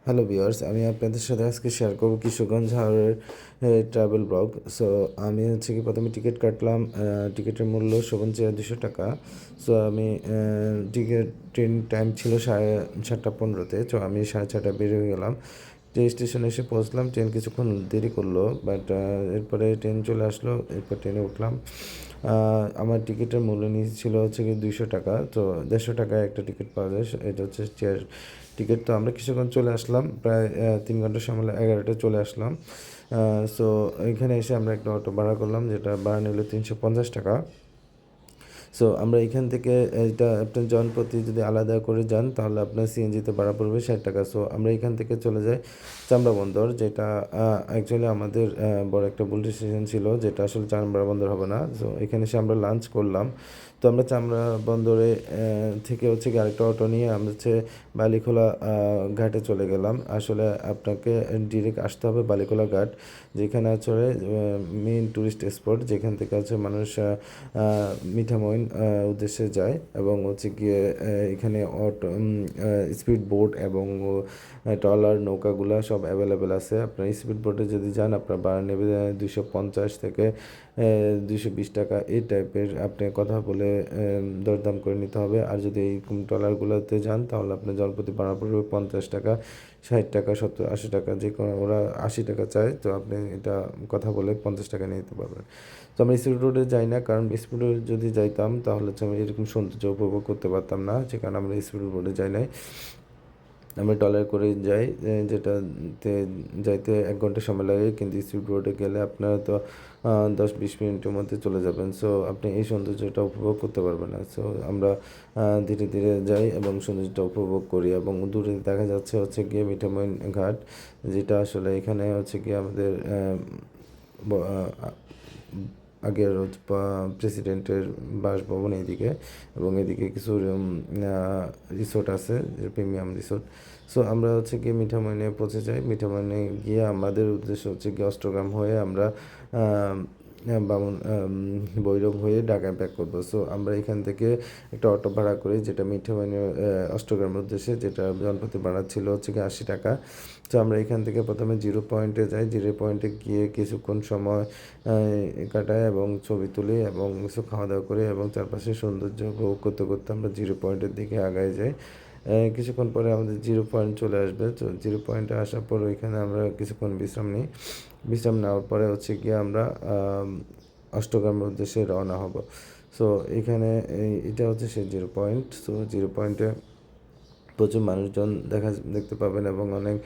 Hello viewers, আমি আপনাদের সাথে আজকে শেয়ার করবো কিশোরগঞ্জ হাওরের ট্রাভেল ব্লগ। সো আমি হচ্ছে কি প্রথমে টিকিট কাটলাম। টিকিটের মূল্য শোভন চেয়ার 200 টাকা। সো আমি ট্রেন টাইম ছিল 7:15-তে। তো আমি 6:30 বের হয়ে গেলাম। ট্রেন স্টেশনে এসে পৌঁছলাম। ট্রেন কিছুক্ষণ দেরি করলো, বাট এরপরে ট্রেন চলে আসলো। এরপর ট্রেনে উঠলাম। আমার টিকিটের মূল্য নিয়েছিল হচ্ছে কি 200 টাকা। তো 150 টাকায় একটা টিকিট পাওয়া যায়, এটা হচ্ছে চেয়ার টিকিট। তো আমরা কিছুক্ষণ চলে আসলাম, প্রায় 3 ঘন্টার সময় 11টায় চলে আসলাম। সো এখানে এসে আমরা একটা অটো ভাড়া করলাম, যেটা ভাড়া নিল 350 টাকা। সো আমরা এখান থেকে এটা আপনার জনপ্রতি যদি আলাদা করে যান তাহলে আপনার সিএনজিতে ভাড়া পড়বে 60 টাকা। সো আমরা এখান থেকে চলে যাই চামড়া বন্দর, যেটা অ্যাকচুয়ালি আমাদের বড় একটা ভুল ডিসিশন ছিল, যেটা আসলে চামড়া বন্দর হবে না। সো এখানে এসে আমরা লাঞ্চ করলাম। তো আমরা চামড়া বন্দরে থেকে হচ্ছে কি আরেকটা অটো নিয়ে আমরা হচ্ছে বালিখোলা ঘাটে চলে গেলাম। আসলে আপনাকে ডিরেক্ট আসতে হবে বালিখোলা ঘাট, যেখানে আসলে মেইন টুরিস্ট স্পট, যেখান থেকে হচ্ছে মানুষ মিঠামইন উদ্দেশ্যে যায়। এবং হচ্ছে গিয়ে এখানে অটো, স্পিড বোট এবং ট্রলার নৌকাগুলো সব অ্যাভেলেবেল আছে। আপনার স্পিড বোটে যদি যান আপনার ভাড়া নেবে 250 থেকে 220 টাকা, এই টাইপের। আপনি কথা বলে দরদাম করে নিতে হবে। আর যদি এই ট্রলারগুলোতে যান তাহলে আপনার জনপ্রতি ভাড়া পড়বে 50 টাকা, 60 টাকা, 70, 80 টাকা, যে কোনো। ওরা 80 টাকা চায়, তো আপনি এটা কথা বলে 50 টাকা নিয়ে নিতে পারবেন। তো আমরা স্পিড রোডে যাই না, কারণ স্পিড রোডে যদি যাইতাম তাহলে হচ্ছে আমি এরকম সৌন্দর্য উপভোগ করতে পারতাম না, যে কারণে আমরা স্পিড রোডে যাই নাই। আমরা ট্রলার করে যাই, যেটাতে যাইতে 1 ঘন্টা সময় লাগে, কিন্তু স্পিড বোটে গেলে আপনারা তো 10-20 মিনিটের মধ্যে চলে যাবেন। সো আপনি এই সৌন্দর্যটা উপভোগ করতে পারবেন না। সো আমরা ধীরে ধীরে যাই এবং সৌন্দর্যটা উপভোগ করি। এবং দূরে দেখা যাচ্ছে হচ্ছে গিয়ে মিঠামইন ঘাট, যেটা আসলে এখানে হচ্ছে গিয়ে আমাদের আগের প্রেসিডেন্টের বাসভবন এইদিকে, এবং এদিকে কিছু রিসোর্ট আছে, প্রিমিয়াম রিসোর্ট। সো আমরা হচ্ছে গিয়ে মিঠামইনে পৌঁছে যাই। মিঠামইনে গিয়ে আমাদের উদ্দেশ্য হচ্ছে গিয়ে অষ্টগ্রাম হয়ে আমরা বামন ভৈরব হয়ে ঢাকায় ব্যাক করবো। সো আমরা এখান থেকে একটা অটো ভাড়া করি, যেটা মিঠামইনের অষ্টগ্রামের উদ্দেশ্যে, যেটা জনপ্রতি ভাড়া ছিল হচ্ছে গিয়ে 80 টাকা। তো আমরা এখান থেকে প্রথমে জিরো পয়েন্টে যাই। জিরো পয়েন্টে গিয়ে কিছুক্ষণ সময় কাটাই এবং ছবি তুলি এবং কিছু খাওয়া দাওয়া করি, এবং চারপাশে সৌন্দর্য উপভোগ করতে করতে আমরা জিরো পয়েন্টের দিকে আগায় যাই। কিছুক্ষণ পরে আমাদের জিরো পয়েন্ট চলে আসবে। তো জিরো পয়েন্টে আসার পর ওইখানে আমরা কিছুক্ষণ বিশ্রাম নিই। বিশ্রাম নেওয়ার পরে হচ্ছে গিয়ে আমরা অষ্টগ্রামের উদ্দেশ্যে রওনা হব। সো এখানে এটা হচ্ছে সেই জিরো পয়েন্ট। সো জিরো পয়েন্টে প্রচুর মানুষজন দেখতে পাবেন, এবং অনেক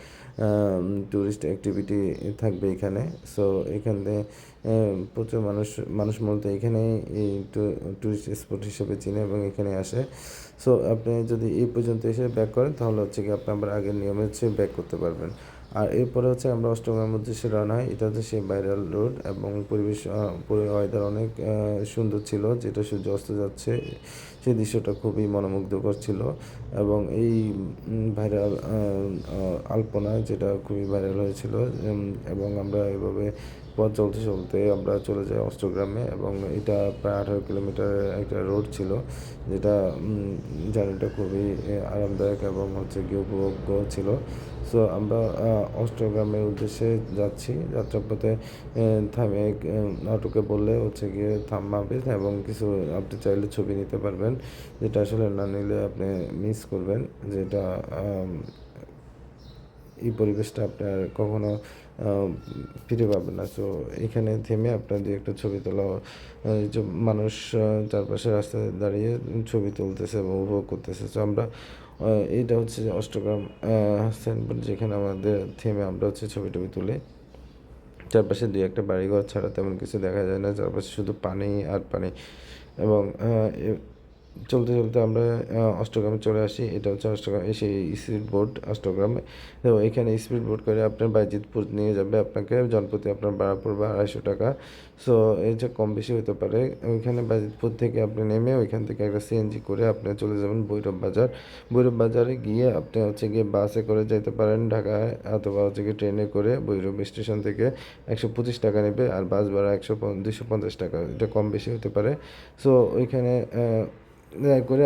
ট্যুরিস্ট অ্যাক্টিভিটি থাকবে এখানে। সো এখানে প্রচুর মানুষ মূলত এখানে এই ট্যুরিস্ট স্পট হিসেবে চিনে এবং এখানে আসে। সো আপনি যদি এই পর্যন্ত এসে ব্যাক করেন তাহলে হচ্ছে কি আপনি আবার আগের নিয়মে হচ্ছে ব্যাক করতে পারবেন। আর এরপরে হচ্ছে আমরা অষ্টগ্রামের উদ্দেশ্যে রওনা হয়। এটা হচ্ছে সেই ভাইরাল রোড, এবং পরিবেশ পুরো ওয়েদার অনেক সুন্দর ছিল, যেটা সূর্য অস্ত যাচ্ছে সেই দৃশ্যটা খুবই মনোমুগ্ধকর ছিল। এবং এই ভাইরাল আলপনা, যেটা খুবই ভাইরাল হয়েছিল। এবং আমরা এভাবে পথ চলতে চলতে আমরা চলে যাই অষ্টগ্রামে, এবং এটা প্রায় 18 কিলোমিটারের একটা রোড ছিল, যেটা জার্নিটা খুবই আরামদায়ক এবং হচ্ছে গিয়ে উপভোগ্য ছিল। সো আমরা অষ্টগ্রামের উদ্দেশ্যে যাচ্ছি। যাত্রাপথে থামে অটোকে বললে হচ্ছে গিয়ে থামাবে, এবং কিছু আপনি চাইলে ছবি নিতে পারবেন, যেটা আসলে না নিলে আপনি মিস করবেন, যেটা এই পরিবেশটা আপনার কখনো ফিরে পাবেন না। সো এখানে থেমে আপনার দু একটা ছবি তোলা, যে মানুষ চারপাশে রাস্তায় দাঁড়িয়ে ছবি তুলতেছে এবং উপভোগ করতেছে। সো আমরা এইটা হচ্ছে যে অষ্টগ্রাম সাইনবোর্ড, যেখানে আমাদের থেমে আমরা হচ্ছে ছবি টবি তুলি। চারপাশে দুই একটা বাড়িঘর ছাড়া তেমন কিছু দেখা যায় না, চারপাশে শুধু পানি আর পানি। এবং চলতে চলতে আমরা অষ্টগ্রামে চলে আসি। এটা হচ্ছে অষ্টগ্রাম, সেই স্পিড বোট অষ্টগ্রামে। তো এখানে স্পিড বোট করে আপনার বাইজিতপুর নিয়ে যাবে আপনাকে, জনপ্রতি আপনার ভাড়া পড়বে 250 টাকা। সো এই যে কম বেশি হতে পারে। ওইখানে বাইজিতপুর থেকে আপনি নেমে ওইখান থেকে একটা সিএনজি করে আপনি চলে যাবেন ভৈরব বাজার। ভৈরব বাজারে গিয়ে আপনি হচ্ছে গিয়ে বাসে করে যেতে পারেন ঢাকায়, অথবা হচ্ছে গিয়ে ট্রেনে করে ভৈরব স্টেশন থেকে 125 টাকা নেবে, আর বাস ভাড়া 250 টাকা, এটা কম বেশি হতে পারে। সো ওইখানে করে